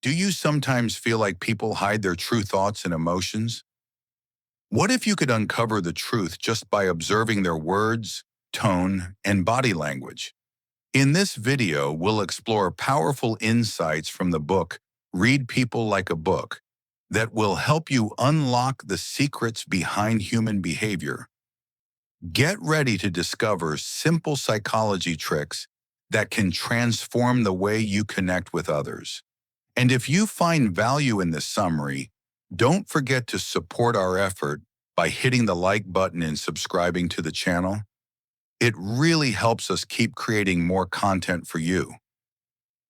Do you sometimes feel like people hide their true thoughts and emotions? What if you could uncover the truth just by observing their words, tone, and body language? In this video, we'll explore powerful insights from the book, Read People Like a Book, that will help you unlock the secrets behind human behavior. Get ready to discover simple psychology tricks that can transform the way you connect with others. And if you find value in this summary, don't forget to support our effort by hitting the like button and subscribing to the channel. It really helps us keep creating more content for you.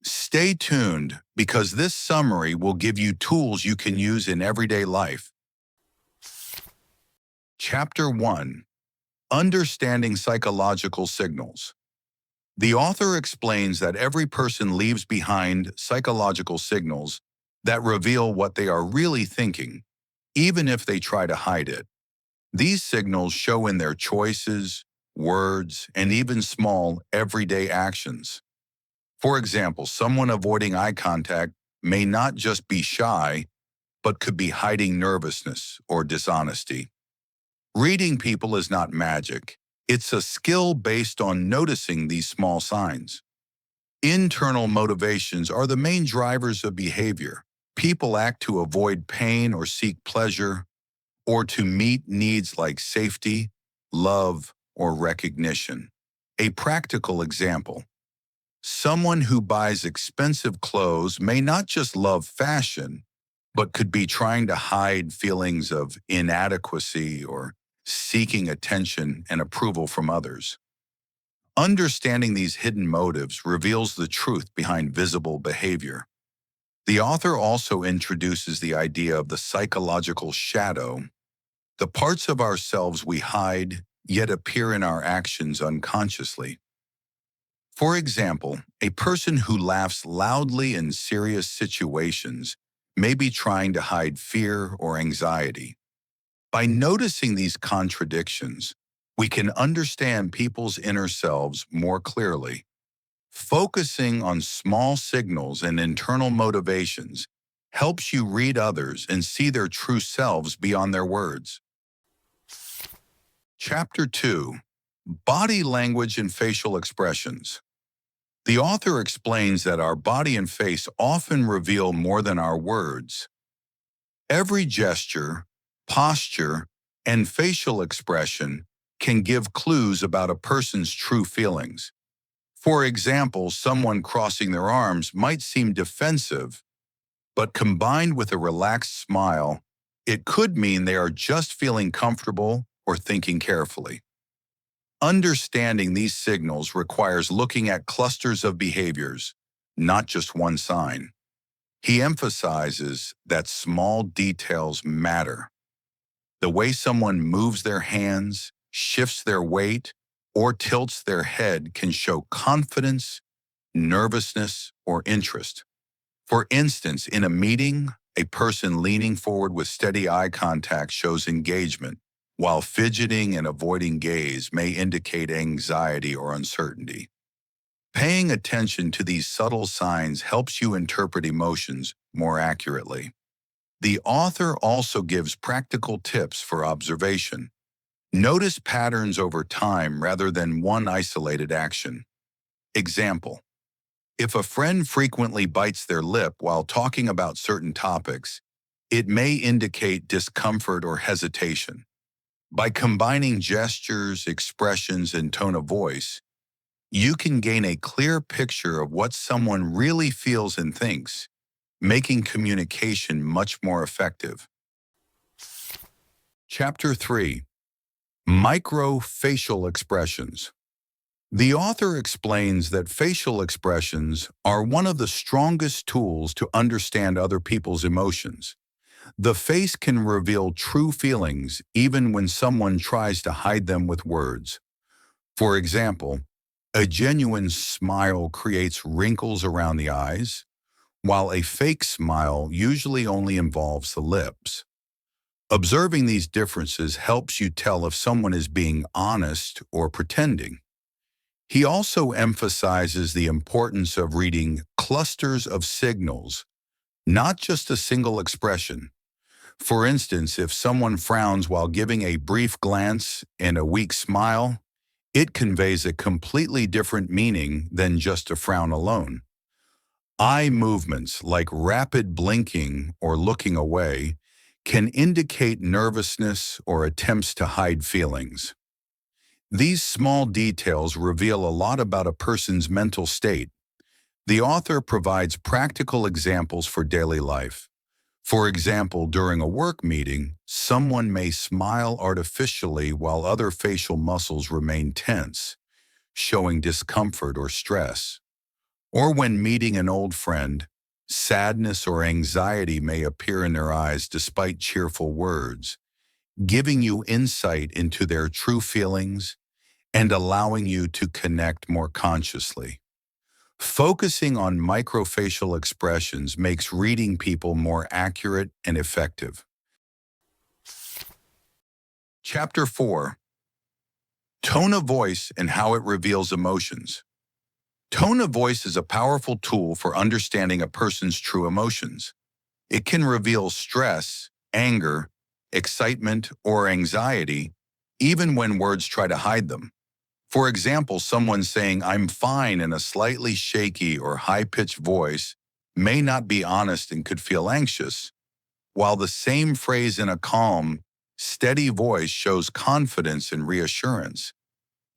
Stay tuned because this summary will give you tools you can use in everyday life. Chapter 1: Understanding Psychological Signals. The author explains that every person leaves behind psychological signals that reveal what they are really thinking, even if they try to hide it. These signals show in their choices, words, and even small, everyday actions. For example, someone avoiding eye contact may not just be shy, but could be hiding nervousness or dishonesty. Reading people is not magic. It's a skill based on noticing these small signs. Internal motivations are the main drivers of behavior. People act to avoid pain or seek pleasure, or to meet needs like safety, love, or recognition. A practical example: someone who buys expensive clothes may not just love fashion, but could be trying to hide feelings of inadequacy or seeking attention and approval from others. Understanding these hidden motives reveals the truth behind visible behavior. The author also introduces the idea of the psychological shadow, the parts of ourselves we hide yet appear in our actions unconsciously. For example, a person who laughs loudly in serious situations may be trying to hide fear or anxiety. By noticing these contradictions, we can understand people's inner selves more clearly. Focusing on small signals and internal motivations helps you read others and see their true selves beyond their words. Chapter 2: Body Language and Facial Expressions. The author explains that our body and face often reveal more than our words. Every gesture, posture, and facial expression can give clues about a person's true feelings. For example, someone crossing their arms might seem defensive, but combined with a relaxed smile, it could mean they are just feeling comfortable or thinking carefully. Understanding these signals requires looking at clusters of behaviors, not just one sign. He emphasizes that small details matter. The way someone moves their hands, shifts their weight, or tilts their head can show confidence, nervousness, or interest. For instance, in a meeting, a person leaning forward with steady eye contact shows engagement, while fidgeting and avoiding gaze may indicate anxiety or uncertainty. Paying attention to these subtle signs helps you interpret emotions more accurately. The author also gives practical tips for observation. Notice patterns over time rather than one isolated action. Example: if a friend frequently bites their lip while talking about certain topics, it may indicate discomfort or hesitation. By combining gestures, expressions, and tone of voice, you can gain a clear picture of what someone really feels and thinks, making communication much more effective. Chapter 3: Micro-facial expressions. The author explains that facial expressions are one of the strongest tools to understand other people's emotions. The face can reveal true feelings even when someone tries to hide them with words. For example, a genuine smile creates wrinkles around the eyes, while a fake smile usually only involves the lips. Observing these differences helps you tell if someone is being honest or pretending. He also emphasizes the importance of reading clusters of signals, not just a single expression. For instance, if someone frowns while giving a brief glance and a weak smile, it conveys a completely different meaning than just a frown alone. Eye movements like rapid blinking or looking away can indicate nervousness or attempts to hide feelings. These small details reveal a lot about a person's mental state. The author provides practical examples for daily life. For example, during a work meeting, someone may smile artificially while other facial muscles remain tense, showing discomfort or stress. Or when meeting an old friend, sadness or anxiety may appear in their eyes despite cheerful words, giving you insight into their true feelings and allowing you to connect more consciously. Focusing on microfacial expressions makes reading people more accurate and effective. Chapter 4. Tone of voice and how it reveals emotions. Tone of voice is a powerful tool for understanding a person's true emotions. It can reveal stress, anger, excitement, or anxiety, even when words try to hide them. For example, someone saying, "I'm fine" in a slightly shaky or high-pitched voice may not be honest and could feel anxious, while the same phrase in a calm, steady voice shows confidence and reassurance.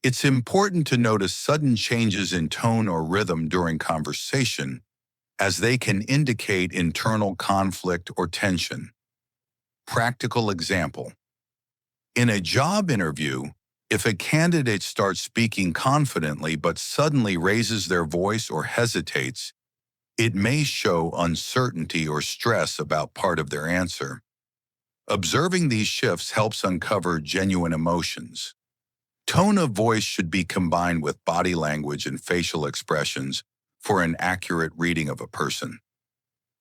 It's important to notice sudden changes in tone or rhythm during conversation, as they can indicate internal conflict or tension. Practical example. In a job interview, if a candidate starts speaking confidently but suddenly raises their voice or hesitates, it may show uncertainty or stress about part of their answer. Observing these shifts helps uncover genuine emotions. Tone of voice should be combined with body language and facial expressions for an accurate reading of a person.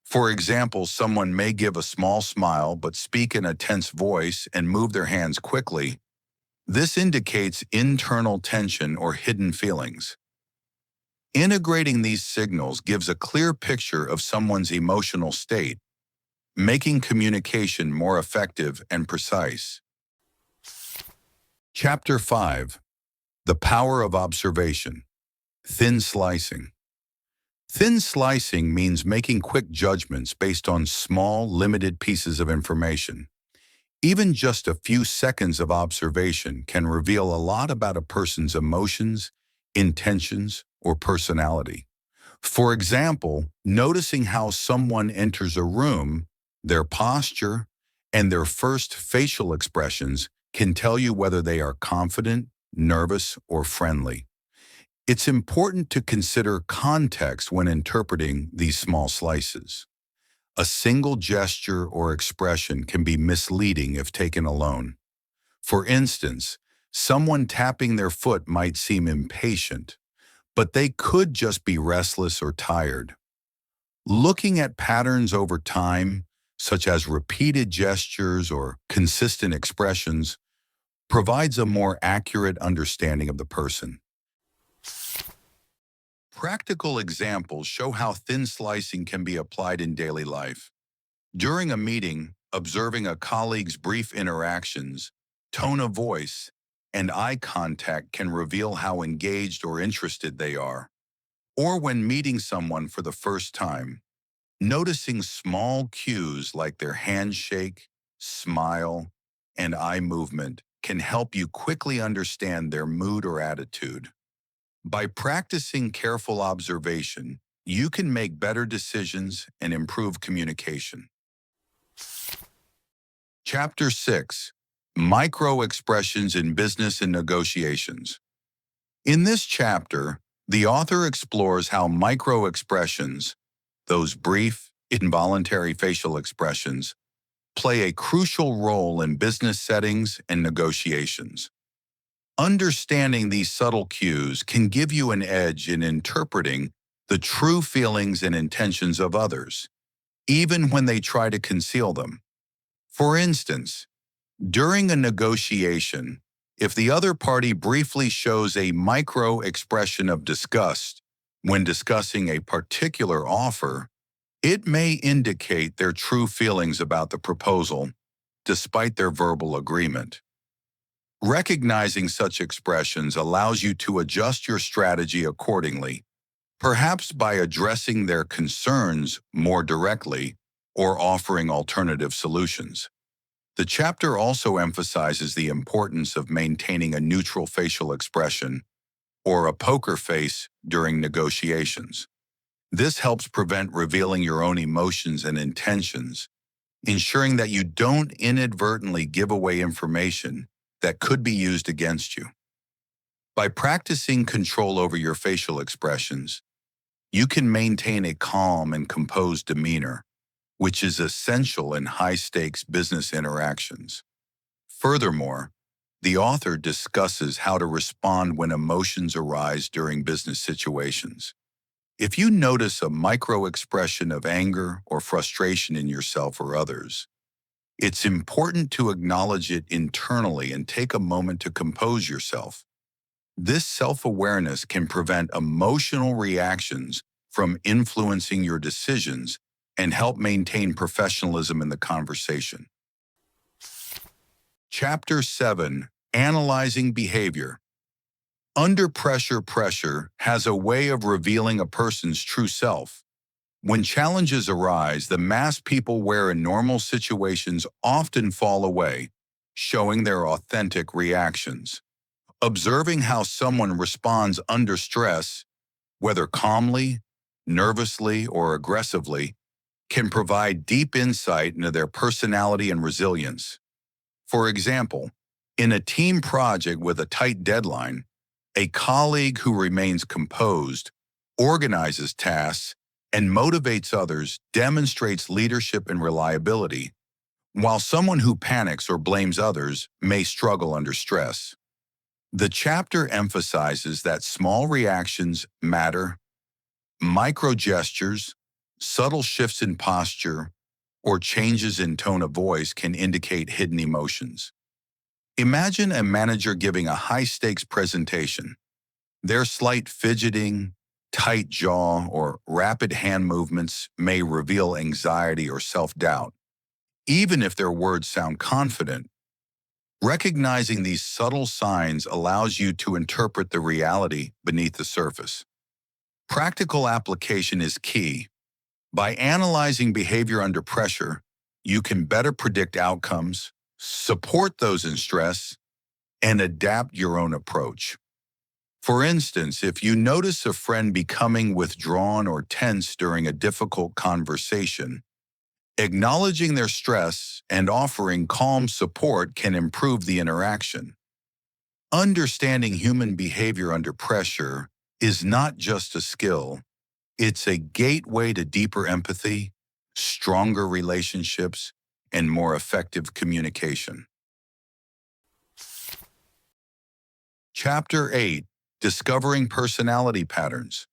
For example, someone may give a small smile but speak in a tense voice and move their hands quickly. This indicates internal tension or hidden feelings. Integrating these signals gives a clear picture of someone's emotional state, making communication more effective and precise. Chapter 5. The Power of Observation. Thin slicing. Thin slicing means making quick judgments based on small, limited pieces of information. Even just a few seconds of observation can reveal a lot about a person's emotions, intentions, or personality. For example, noticing how someone enters a room, their posture, and their first facial expressions can tell you whether they are confident, nervous, or friendly. It's important to consider context when interpreting these small slices. A single gesture or expression can be misleading if taken alone. For instance, someone tapping their foot might seem impatient, but they could just be restless or tired. Looking at patterns over time, such as repeated gestures or consistent expressions, provides a more accurate understanding of the person. Practical examples show how thin slicing can be applied in daily life. During a meeting, observing a colleague's brief interactions, tone of voice, and eye contact can reveal how engaged or interested they are. Or when meeting someone for the first time, noticing small cues like their handshake, smile, and eye movement can help you quickly understand their mood or attitude. By practicing careful observation, you can make better decisions and improve communication. Chapter 6. Micro-expressions in business and negotiations. In this chapter, the author explores how micro-expressions, those brief, involuntary facial expressions, play a crucial role in business settings and negotiations. Understanding these subtle cues can give you an edge in interpreting the true feelings and intentions of others, even when they try to conceal them. For instance, during a negotiation, if the other party briefly shows a micro expression of disgust when discussing a particular offer, It may indicate their true feelings about the proposal, despite their verbal agreement. Recognizing such expressions allows you to adjust your strategy accordingly, perhaps by addressing their concerns more directly or offering alternative solutions. The chapter also emphasizes the importance of maintaining a neutral facial expression or a poker face during negotiations. This helps prevent revealing your own emotions and intentions, ensuring that you don't inadvertently give away information that could be used against you. By practicing control over your facial expressions, you can maintain a calm and composed demeanor, which is essential in high-stakes business interactions. Furthermore, the author discusses how to respond when emotions arise during business situations. If you notice a micro-expression of anger or frustration in yourself or others, it's important to acknowledge it internally and take a moment to compose yourself. This self-awareness can prevent emotional reactions from influencing your decisions and help maintain professionalism in the conversation. Chapter 7. Analyzing Behavior. Under pressure, pressure has a way of revealing a person's true self. When challenges arise, the mask people wear in normal situations often fall away, showing their authentic reactions. Observing how someone responds under stress, whether calmly, nervously, or aggressively, can provide deep insight into their personality and resilience. For example, in a team project with a tight deadline, a colleague who remains composed, organizes tasks, and motivates others demonstrates leadership and reliability, while someone who panics or blames others may struggle under stress. The chapter emphasizes that small reactions matter. Micro gestures, subtle shifts in posture, or changes in tone of voice can indicate hidden emotions. Imagine a manager giving a high-stakes presentation. Their slight fidgeting, tight jaw, or rapid hand movements may reveal anxiety or self-doubt, even if their words sound confident. Recognizing these subtle signs allows you to interpret the reality beneath the surface. Practical application is key. By analyzing behavior under pressure, you can better predict outcomes, support those in stress, and adapt your own approach. For instance, if you notice a friend becoming withdrawn or tense during a difficult conversation, acknowledging their stress and offering calm support can improve the interaction. Understanding human behavior under pressure is not just a skill, it's a gateway to deeper empathy, stronger relationships, and more effective communication. Chapter 8. Discovering Personality Patterns.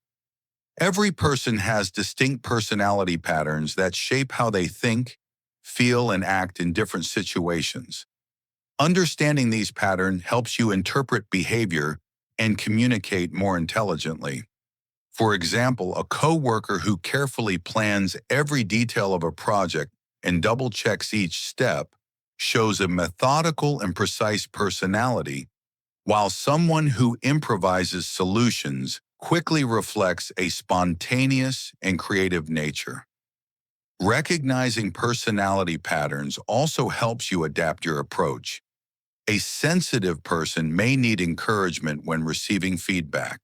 Every person has distinct personality patterns that shape how they think, feel, and act in different situations. Understanding these patterns helps you interpret behavior and communicate more intelligently. For example, a coworker who carefully plans every detail of a project and double-checks each step shows a methodical and precise personality, while someone who improvises solutions quickly reflects a spontaneous and creative nature. Recognizing personality patterns also helps you adapt your approach. A sensitive person may need encouragement when receiving feedback,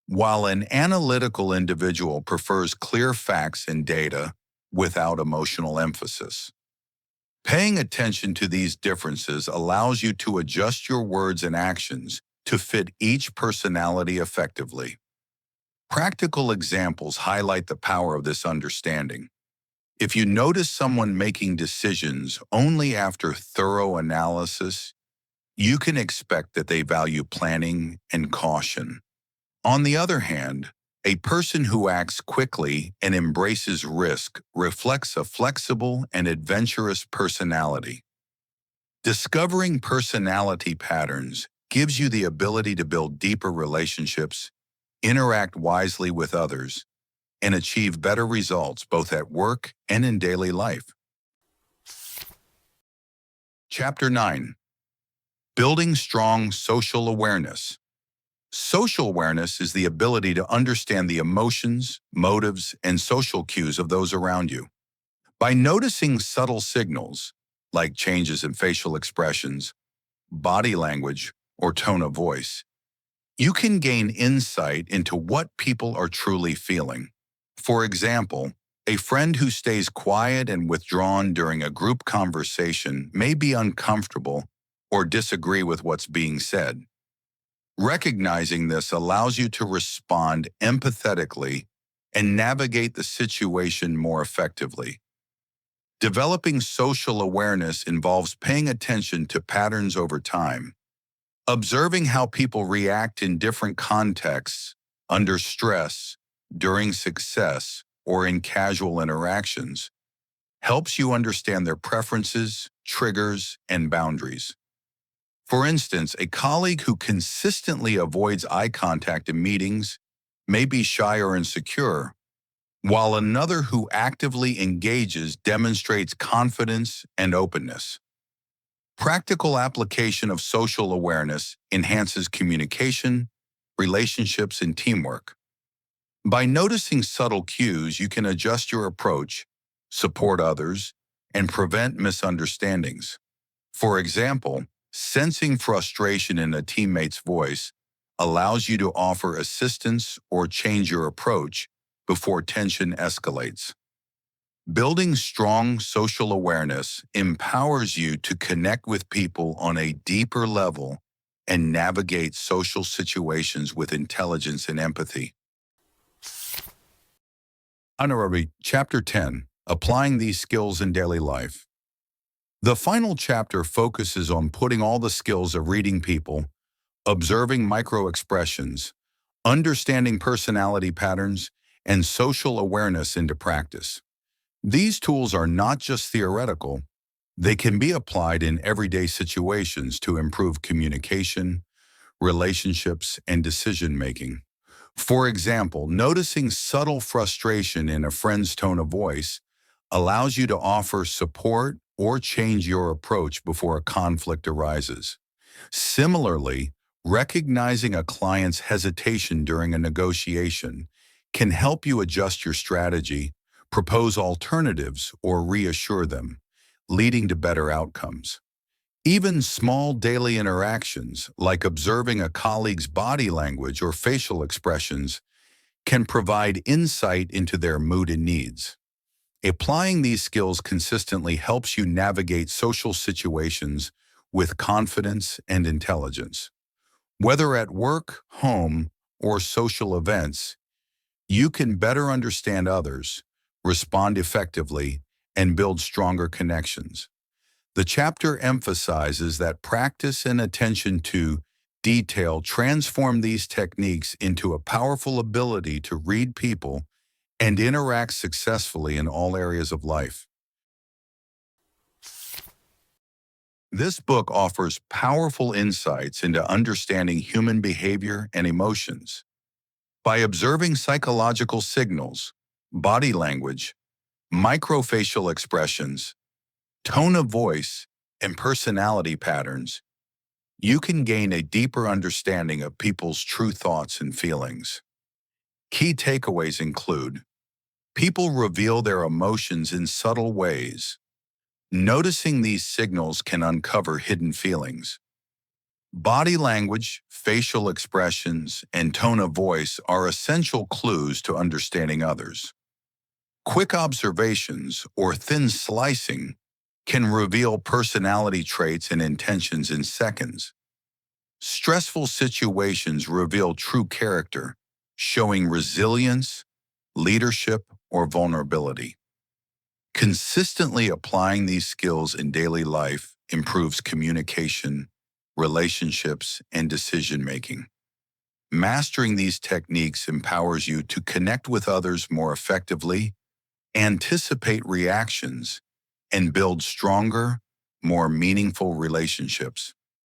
while an analytical individual prefers clear facts and data without emotional emphasis. Paying attention to these differences allows you to adjust your words and actions to fit each personality effectively. Practical examples highlight the power of this understanding. If you notice someone making decisions only after thorough analysis, you can expect that they value planning and caution. On the other hand, a person who acts quickly and embraces risk reflects a flexible and adventurous personality. Discovering personality patterns gives you the ability to build deeper relationships, interact wisely with others, and achieve better results both at work and in daily life. Chapter 9. Building Strong Social Awareness. Social awareness is the ability to understand the emotions, motives, and social cues of those around you. By noticing subtle signals, like changes in facial expressions, body language, or tone of voice, you can gain insight into what people are truly feeling. For example, a friend who stays quiet and withdrawn during a group conversation may be uncomfortable or disagree with what's being said. Recognizing this allows you to respond empathetically and navigate the situation more effectively. Developing social awareness involves paying attention to patterns over time. Observing how people react in different contexts, under stress, during success, or in casual interactions, helps you understand their preferences, triggers, and boundaries. For instance, a colleague who consistently avoids eye contact in meetings may be shy or insecure, while another who actively engages demonstrates confidence and openness. Practical application of social awareness enhances communication, relationships, and teamwork. By noticing subtle cues, you can adjust your approach, support others, and prevent misunderstandings. For example, sensing frustration in a teammate's voice allows you to offer assistance or change your approach before tension escalates. Building strong social awareness empowers you to connect with people on a deeper level and navigate social situations with intelligence and empathy. Honorary, Chapter 10, Applying these skills in daily life. The final chapter focuses on putting all the skills of reading people, observing micro-expressions, understanding personality patterns, and social awareness into practice. These tools are not just theoretical, they can be applied in everyday situations to improve communication, relationships, and decision-making. For example, noticing subtle frustration in a friend's tone of voice allows you to offer support or change your approach before a conflict arises. Similarly, recognizing a client's hesitation during a negotiation can help you adjust your strategy, propose alternatives, or reassure them, leading to better outcomes. Even small daily interactions, like observing a colleague's body language or facial expressions, can provide insight into their mood and needs. Applying these skills consistently helps you navigate social situations with confidence and intelligence. Whether at work, home, or social events, you can better understand others, respond effectively, and build stronger connections. The chapter emphasizes that practice and attention to detail transform these techniques into a powerful ability to read people and interact successfully in all areas of life. This book offers powerful insights into understanding human behavior and emotions. By observing psychological signals, body language, microfacial expressions, tone of voice, and personality patterns, you can gain a deeper understanding of people's true thoughts and feelings. Key takeaways include: people reveal their emotions in subtle ways. Noticing these signals can uncover hidden feelings. Body language, facial expressions, and tone of voice are essential clues to understanding others. Quick observations, or thin slicing, can reveal personality traits and intentions in seconds. Stressful situations reveal true character, showing resilience, leadership, or vulnerability. Consistently applying these skills in daily life improves communication, relationships, and decision-making. Mastering these techniques empowers you to connect with others more effectively, anticipate reactions, and build stronger, more meaningful relationships.